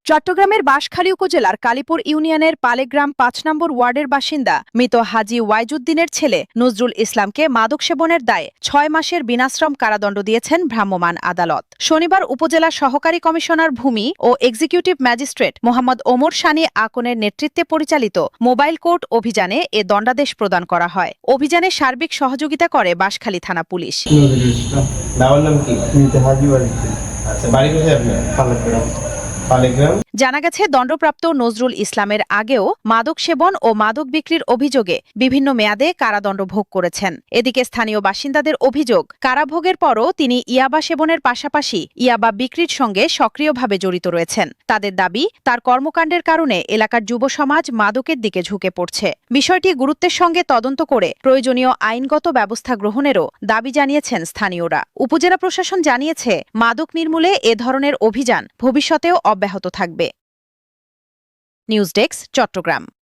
চট্টগ্রামের বাঁশখালী উপজেলার কালীপুর ইউনিয়নের পালেগ্রাম ৫ নম্বর ওয়ার্ডের বাসিন্দা মৃত হাজী ওয়াইজুদ্দিনের ছেলে নজরুল ইসলামকে মাদক সেবনের দায়ে ৬ মাসের বিনাশ্রম কারাদণ্ড দিয়েছেন ভ্রাম্যমাণ আদালত। শনিবার উপজেলা সহকারী কমিশনার ভূমি ও এক্সিকিউটিভ ম্যাজিস্ট্রেট মোহাম্মদ ওমর সানি আকনের নেতৃত্বে পরিচালিত মোবাইল কোর্ট অভিযানে এ দণ্ডাদেশ প্রদান করা হয়। অভিযানে সার্বিক সহযোগিতা করে বাঁশখালী থানা পুলিশ। জানা গেছে, দণ্ডপ্রাপ্ত নজরুল ইসলামের আগেও মাদক সেবন ও মাদক বিক্রির অভিযোগে বিভিন্ন মেয়াদে কারাদণ্ড ভোগ করেছেন। এদিকে স্থানীয় বাসিন্দাদের অভিযোগ, কারাভোগের পরও তিনি ইয়াবা সেবনের পাশাপাশি ইয়াবা বিক্রির সঙ্গে সক্রিয়ভাবে জড়িত রয়েছেন। তাদের দাবি, তার কর্মকাণ্ডের কারণে এলাকার যুব সমাজ মাদকের দিকে ঝুঁকে পড়ছে। বিষয়টি গুরুত্বের সঙ্গে তদন্ত করে প্রয়োজনীয় আইনগত ব্যবস্থা গ্রহণেরও দাবি জানিয়েছেন স্থানীয়রা। উপজেলা প্রশাসন জানিয়েছে, মাদক নির্মূলে এ ধরনের অভিযান ভবিষ্যতেও অব্যাহত থাকবে। News desk, Chittagong.